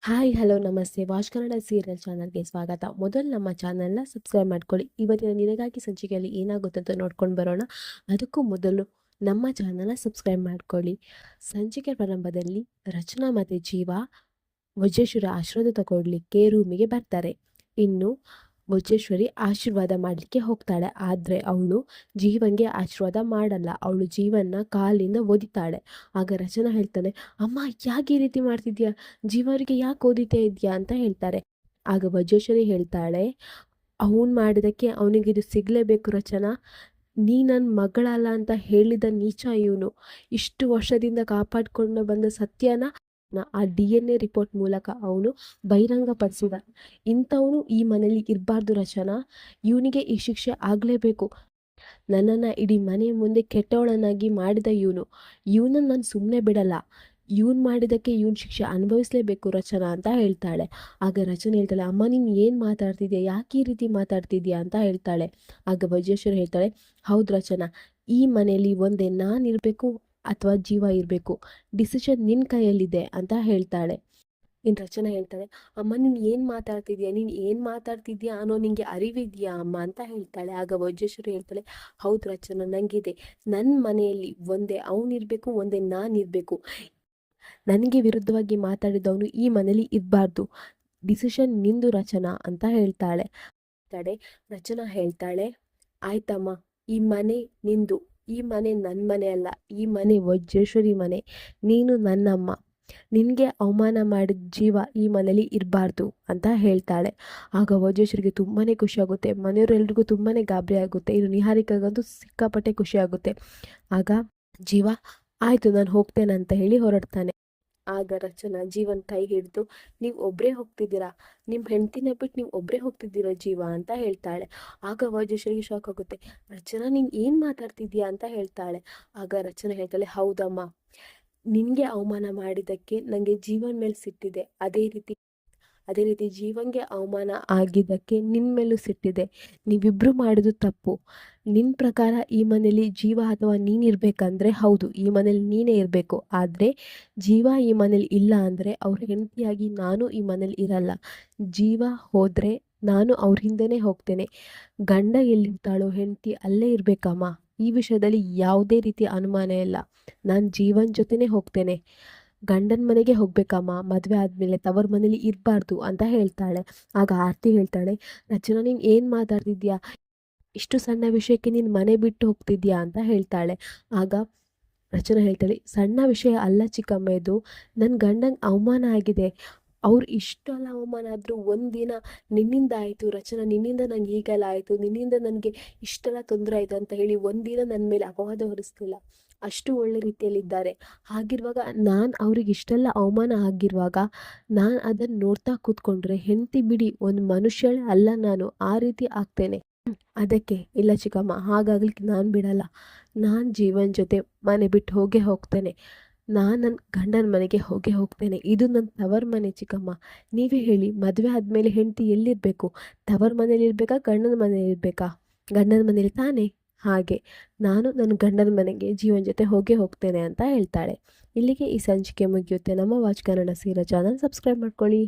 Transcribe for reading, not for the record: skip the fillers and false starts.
Hi hello ನಮಸ್ತೆ watch Kannada serial ಚಾನಲ್ಗೆ ಸ್ವಾಗತ. ಮೊದಲು ನಮ್ಮ ಚಾನಲ್ನ ಸಬ್ಸ್ಕ್ರೈಬ್ ಮಾಡ್ಕೊಳ್ಳಿ. ಇವತ್ತಿನ ನಿನಗಾಗಿ ಸಂಚಿಕೆಯಲ್ಲಿ ಏನಾಗುತ್ತೆ ಅಂತ ನೋಡ್ಕೊಂಡು ಬರೋಣ. ಅದಕ್ಕೂ ಮೊದಲು ನಮ್ಮ ಚಾನಲ್ನ ಸಬ್ಸ್ಕ್ರೈಬ್ ಮಾಡ್ಕೊಳ್ಳಿ. ಸಂಚಿಕೆ ಪ್ರಾರಂಭದಲ್ಲಿ ರಚನಾ ಮತ್ತು ಜೀವ ವಜ್ರೇಶ್ವರಿ ಆಶೀರ್ವಾದ ತಗೊಳ್ಲಿಕ್ಕೆ ರೂಮಿಗೆ ಬರ್ತಾರೆ. ಇನ್ನು ವಜ್ರೇಶ್ವರಿ ಆಶೀರ್ವಾದ ಮಾಡಲಿಕ್ಕೆ ಹೋಗ್ತಾಳೆ. ಆದರೆ ಅವಳು ಜೀವನ್ಗೆ ಆಶೀರ್ವಾದ ಮಾಡಲ್ಲ. ಅವಳು ಜೀವನ್ನ ಕಾಲಿಂದ ಒದಿತಾಳೆ. ಆಗ ರಚನಾ ಹೇಳ್ತಾಳೆ, ಅಮ್ಮ ಯಾಕೆ ಈ ರೀತಿ ಮಾಡ್ತಿದ್ಯಾ, ಜೀವರಿಗೆ ಯಾಕೆ ಓದಿತಾ ಇದೆಯಾ ಅಂತ ಹೇಳ್ತಾರೆ. ಆಗ ವಜ್ರೇಶ್ವರಿ ಹೇಳ್ತಾಳೆ, ಅವನು ಮಾಡಿದಕ್ಕೆ ಅವನಿಗಿದು ಸಿಗಲೇಬೇಕು ರಚನಾ. ನೀ ನನ್ನ ಮಗಳಲ್ಲ ಅಂತ ಹೇಳಿದ ನೀಚ ಇವನು. ಇಷ್ಟು ವರ್ಷದಿಂದ ಕಾಪಾಡ್ಕೊಂಡು ಬಂದ ಸತ್ಯನ ಆ DNA ರಿಪೋರ್ಟ್ ಮೂಲಕ ಅವನು ಬಹಿರಂಗಪಡಿಸಿದ. ಇಂಥವನು ಈ ಮನೇಲಿ ಇರಬಾರ್ದು ರಚನಾ. ಇವನಿಗೆ ಈ ಶಿಕ್ಷೆ ಆಗಲೇಬೇಕು. ನನ್ನನ್ನು ಇಡೀ ಮನೆ ಮುಂದೆ ಕೆಟ್ಟವಳನ್ನಾಗಿ ಮಾಡಿದ ಇವನನ್ನು ನಾನು ಸುಮ್ಮನೆ ಬಿಡಲ್ಲ. ಇವನು ಮಾಡಿದ್ದಕ್ಕೆ ಇವನು ಶಿಕ್ಷೆ ಅನುಭವಿಸಲೇಬೇಕು ರಚನಾ ಅಂತ ಹೇಳ್ತಾಳೆ. ಆಗ ರಚನಾ ಹೇಳ್ತಾಳೆ, ಅಮ್ಮ ನೀನು ಏನು ಮಾತಾಡ್ತಿದ್ಯಾ, ಯಾಕೆ ಈ ರೀತಿ ಮಾತಾಡ್ತಿದ್ಯಾ ಅಂತ ಹೇಳ್ತಾಳೆ. ಆಗ ವಜ್ರೇಶ್ವರಿ ಹೇಳ್ತಾಳೆ, ಹೌದು ರಚನಾ, ಈ ಮನೆಯಲ್ಲಿ ಒಂದೇ ನಾನಿರಬೇಕು ಅಥವಾ ಜೀವ ಇರಬೇಕು, ಡಿಸಿಷನ್ ನಿನ್ನ ಕೈಯಲ್ಲಿದೆ ಅಂತ ಹೇಳ್ತಾಳೆ. ಇನ್ನು ರಚನಾ ಹೇಳ್ತಾಳೆ, ಅಮ್ಮ ನೀನು ಏನು ಮಾತಾಡ್ತಿದ್ಯಾ ಅನ್ನೋ ನಿಂಗೆ ಅರಿವಿದ್ಯಾ ಅಮ್ಮ ಅಂತ ಹೇಳ್ತಾಳೆ. ಆಗ ವಜ್ರೇಶ್ವರಿ ಹೇಳ್ತಾಳೆ, ಹೌದು ರಚನಾ, ನನಗಿದೆ. ನನ್ನ ಮನೆಯಲ್ಲಿ ಒಂದೇ ಅವನಿರಬೇಕು, ಒಂದೇ ನಾನಿರಬೇಕು. ನನಗೆ ವಿರುದ್ಧವಾಗಿ ಮಾತಾಡಿದವನು ಈ ಮನೇಲಿ ಇರಬಾರ್ದು. ಡಿಸಿಷನ್ ನಿಂದು ರಚನಾ ಅಂತ ಹೇಳ್ತಾಳೆ. ರಚನಾ ಹೇಳ್ತಾಳೆ, ಆಯ್ತಮ್ಮ, ಈ ಮನೆ ನಿಂದು, ಈ ಮನೆ ನನ್ನ ಮನೆ ಅಲ್ಲ, ಈ ಮನೆ ವಜ್ರೇಶ್ವರಿ ಮನೆ. ನೀನು ನನ್ನಮ್ಮ. ನಿನಗೆ ಅವಮಾನ ಮಾಡಿದ ಜೀವ ಈ ಮನೇಲಿ ಇರಬಾರ್ದು ಅಂತ ಹೇಳ್ತಾಳೆ. ಆಗ ವಜ್ರೇಶ್ವರಿಗೆ ತುಂಬಾ ಖುಷಿಯಾಗುತ್ತೆ. ಮನೆಯವರೆಲ್ರಿಗೂ ತುಂಬಾ ಗಾಬರಿ ಆಗುತ್ತೆ. ಇನ್ನು ನಿಹಾರಿಕಾಗಂತೂ ಸಿಕ್ಕಾಪಟ್ಟೆ ಖುಷಿಯಾಗುತ್ತೆ. ಆಗ ಜೀವ ಆಯಿತು ನಾನು ಹೋಗ್ತೇನೆ ಅಂತ ಹೇಳಿ ಹೊರಡ್ತಾನೆ. ಆಗ ರಚನಾ ಜೀವನ್ ಕೈ ಹಿಡಿದು, ನೀವು ಒಬ್ಬರೇ ಹೋಗ್ತಿದ್ದೀರಾ, ನಿಮ್ಮ ಹೆಂಡತಿನ ಬಿಟ್ಟು ನೀವು ಒಬ್ಬರೇ ಹೋಗ್ತಿದ್ದೀರಾ ಜೀವ ಅಂತ ಹೇಳ್ತಾಳೆ. ಆಗ ವಜ್ರೇಶ್ವರಿಗೆ ಶಾಕ್ ಆಗುತ್ತೆ. ರಚನಾ ನೀನು ಏನು ಮಾತಾಡ್ತಿದ್ಯಾ ಅಂತ ಹೇಳ್ತಾಳೆ. ಆಗ ರಚನಾ ಹೇಳ್ತಾಳೆ, ಹೌದಮ್ಮ, ನಿನಗೆ ಅವಮಾನ ಮಾಡಿದ್ದಕ್ಕೆ ನನಗೆ ಜೀವನ್ ಮೇಲೆ ಸಿಟ್ಟಿದೆ. ಅದೇ ರೀತಿ ಜೀವನ್ಗೆ ಅವಮಾನ ಆಗಿದ್ದಕ್ಕೆ ನಿನ್ನ ಮೇಲೂ ಸಿಟ್ಟಿದೆ. ನೀವಿಬ್ಬರು ಮಾಡೋದು ತಪ್ಪು. ನಿನ್ನ ಪ್ರಕಾರ ಈ ಮನೇಲಿ ಜೀವ ಅಥವಾ ನೀನಿರಬೇಕಂದ್ರೆ ಹೌದು, ಈ ಮನೇಲಿ ನೀನೇ ಇರಬೇಕು. ಆದರೆ ಜೀವ ಈ ಮನೇಲಿ ಇಲ್ಲ ಅಂದರೆ ಅವ್ರ ಹೆಂಡತಿಯಾಗಿ ನಾನು ಈ ಮನೇಲಿ ಇರಲ್ಲ. ಜೀವ ಹೋದರೆ ನಾನು ಅವ್ರ ಹಿಂದೆನೇ ಹೋಗ್ತೇನೆ. ಗಂಡ ಎಲ್ಲಿರ್ತಾಳೋ ಹೆಂಡತಿ ಅಲ್ಲೇ ಇರಬೇಕಮ್ಮ. ಈ ವಿಷಯದಲ್ಲಿ ಯಾವುದೇ ರೀತಿಯ ಅನುಮಾನ ಇಲ್ಲ. ನಾನು ಜೀವನ್ ಜೊತೆನೇ ಹೋಗ್ತೇನೆ. ಗಂಡನ ಮನೆಗೆ ಹೋಗ್ಬೇಕಮ್ಮ, ಮದುವೆ ಆದಮೇಲೆ ತವರ ಮನೇಲಿ ಇರಬಾರ್ದು ಅಂತ ಹೇಳ್ತಾಳೆ. ಆಗ ಆರತಿ ಹೇಳ್ತಾಳೆ, ರಚನಾ ನೀನು ಏನು ಮಾತಾಡ್ತಿದ್ಯಾ, ಇಷ್ಟು ಸಣ್ಣ ವಿಷಯಕ್ಕೆ ನೀನು ಮನೆ ಬಿಟ್ಟು ಹೋಗ್ತಿದ್ಯಾ ಅಂತ ಹೇಳ್ತಾಳೆ. ಆಗ ರಚನಾ ಹೇಳ್ತಾಳೆ, ಸಣ್ಣ ವಿಷಯ ಅಲ್ಲ ಚಿಕ್ಕಮ್ಮ, ಇದು ನನ್ನ ಗಂಡಂಗೆ ಅವಮಾನ ಆಗಿದೆ. ಅವ್ರು ಇಷ್ಟೆಲ್ಲ ಅವಮಾನ ಆದರೂ ಒಂದಿನ ನಿನ್ನಿಂದ ಆಯಿತು ರಚನಾ, ನಿನ್ನಿಂದ ನಂಗೆ ಹೀಗೆಲ್ಲ ಆಯಿತು, ನಿನ್ನಿಂದ ನನಗೆ ಇಷ್ಟೆಲ್ಲ ತೊಂದರೆ ಆಯಿತು ಅಂತ ಹೇಳಿ ಒಂದಿನ ನನ್ನ ಮೇಲೆ ಅಪವಾದ ಹೊರಿಸ್ತಿಲ್ಲ. ಅಷ್ಟು ಒಳ್ಳೆ ರೀತಿಯಲ್ಲಿದ್ದಾರೆ. ಹಾಗಿರುವಾಗ ನಾನು ಅವ್ರಿಗೆ ಇಷ್ಟೆಲ್ಲ ಅವಮಾನ ಆಗಿರುವಾಗ ನಾನು ಅದನ್ನು ನೋಡ್ತಾ ಕೂತ್ಕೊಂಡ್ರೆ ಹೆಂಡತಿ ಬಿಡಿ ಒಂದು ಮನುಷ್ಯಳೇ ಅಲ್ಲ ನಾನು, ಆ ರೀತಿ ಆಗ್ತೇನೆ. ಅದಕ್ಕೆ ಇಲ್ಲ ಚಿಕ್ಕಮ್ಮ, ಹಾಗಾಗ್ಲಿಕ್ಕೆ ನಾನು ಬಿಡಲ್ಲ. ನಾನು ಜೀವನ್ ಜೊತೆ ಮನೆ ಬಿಟ್ಟು ಹೋಗ್ತೇನೆ. ನಾನು ನನ್ನ ಗಂಡನ ಮನೆಗೆ ಹೋಗ್ತೇನೆ. ಇದು ನನ್ನ ತವರ ಮನೆ ಚಿಕ್ಕಮ್ಮ. ನೀವೇ ಹೇಳಿ, ಮದುವೆ ಆದಮೇಲೆ ಹೆಂಡತಿ ಎಲ್ಲಿರಬೇಕು, ತವರ ಮನೇಲಿ ಇರಬೇಕಾ, ಗಂಡನ ಮನೇಲಿ ಇರಬೇಕಾ? ಗಂಡನ ಮನೇಲಿ ತಾನೇ. ಹಾಗೆ ನಾನು ನನ್ನ ಗಂಡನ ಮನೆಗೆ ಜೀವನ್ ಜೊತೆ ಹೋಗ್ತೇನೆ ಅಂತ ಹೇಳ್ತಾಳೆ. ಇಲ್ಲಿಗೆ ಈ ಸಂಚಿಕೆ ಮುಗಿಯುತ್ತೆ. ನಮ್ಮ watch Kannada serial channel subscribe ಮಾಡ್ಕೊಳ್ಳಿ.